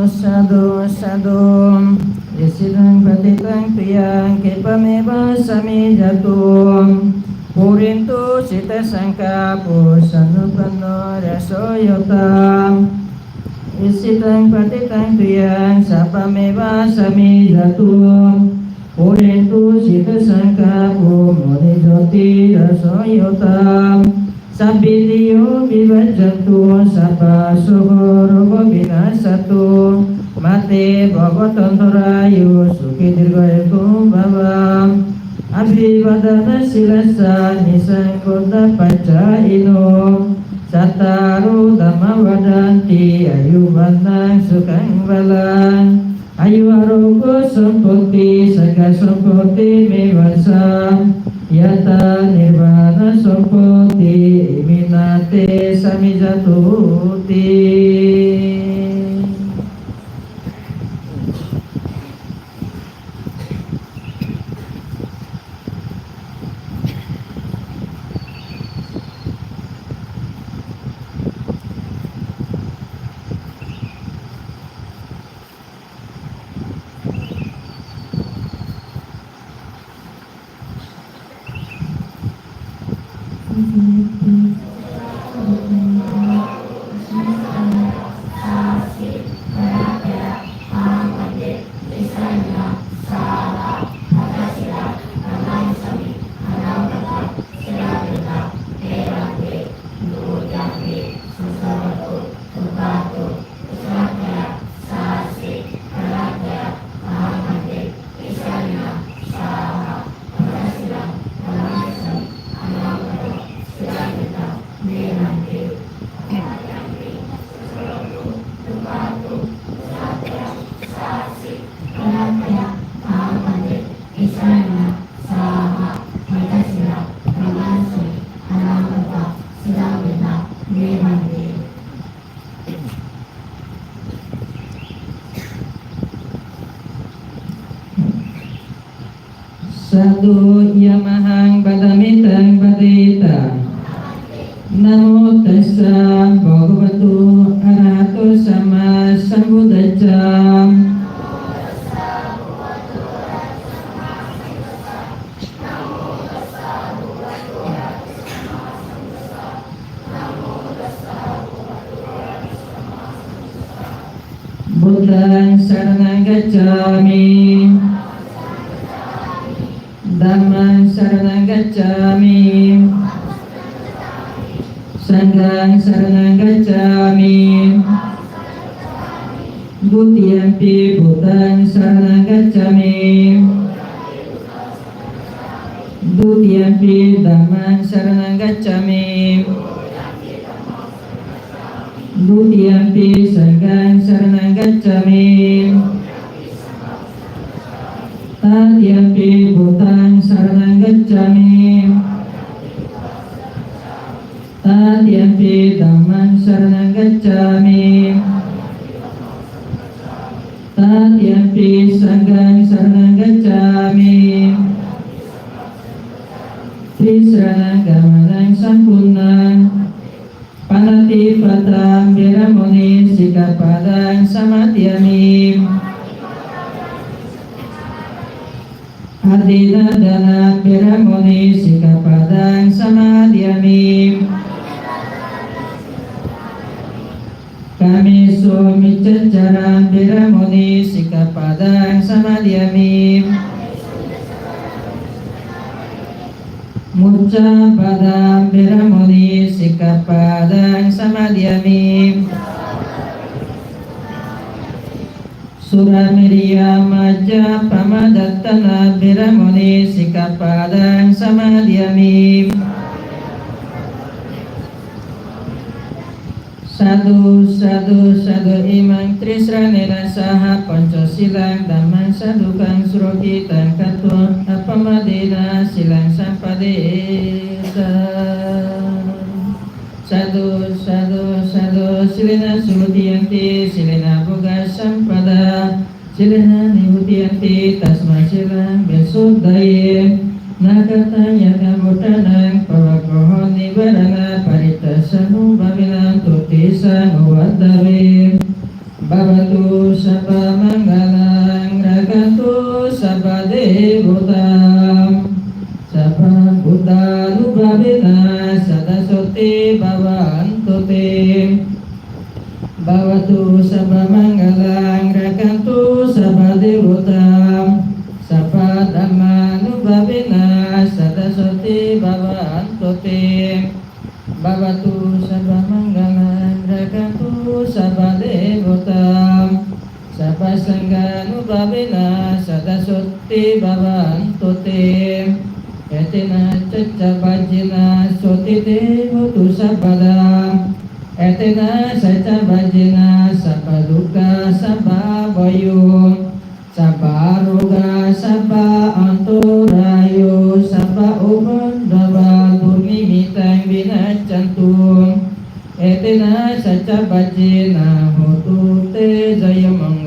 Sadhu Isidang patitang priyang kipameva samijatum Purintu sita sangka pusanupano rasoyotam Isidang patitang priyang sapameva samijatum Purintu sita sangka pumonijoti rasoyotam Sabbidiyo vivajantu sabba suhorogo binasatu Mate bhavatantorayu sukhi dirghayakum bhavam Abhivadana silasa nisanggoda pacaino Sataru dhamma vadanti ayuvanang sukang balang Ayu arogo sampoti saga sampoti mewasam Yata nirvana sampoti iminate samijatuti Satu yamahang badamitang badita Namo tassa bhagavato arahato sama sambuddhassa Buddhang saranang gacchami Dhammang saranang gacchami Sanghang saranang gacchami Dutiyampi Buddhang saranang gacchami Dutiyampi Dhammang saranang gacchami Dutiyampi Sanghang saranang gacchami Tatyampi Buddhang saranang gacchami Tatyampi Dhammang saranang gacchami Tatyampi Sanghang saranang gacchami Trisranang gamanang sampurnang Panati Patipatam Biramuni Sikapadang Samadhyami Adinadana Biramuni Sikapadang Samadhyami Kami Sumicacaram Biramuni Sikapadang Samadhyami Mucca Padam Biramuni Sikapadang Samadhyami Suramiriya Majja Pamadattana Biramuni Sikapadang Samadhyami Sadu imang trisranena saha pancasilang damang sadukang surokitang katur apamadena silang sampadeta Sadu silena sulutiyanti silena boga sampada silena nibutiyanti tasma silang besudaye Nakatanya kamutanang pawakohon nibarana paritasanu babilang tutisang uwadawi Babatu sabha manggalang ragantu sabha devotam Sabha buddhanu babina sadasoti bhavantuti Bhavatu sabha manggalang ragantu sabha devotam Sabha dhammanu babina sadasoti bhavantuti Bhavatu sabha manggalang ragantu sabha devotam Sabha sanghanu babina sadasoti bhavantuti Etina cacca bhajina soti devotu sabhadam Etina saca bhajina sabha dukkha sabha vayu Sabha roga sabha anturayo sabha ubandava durnimitang vinaccantum Etina saca bhajina hotu te jayamang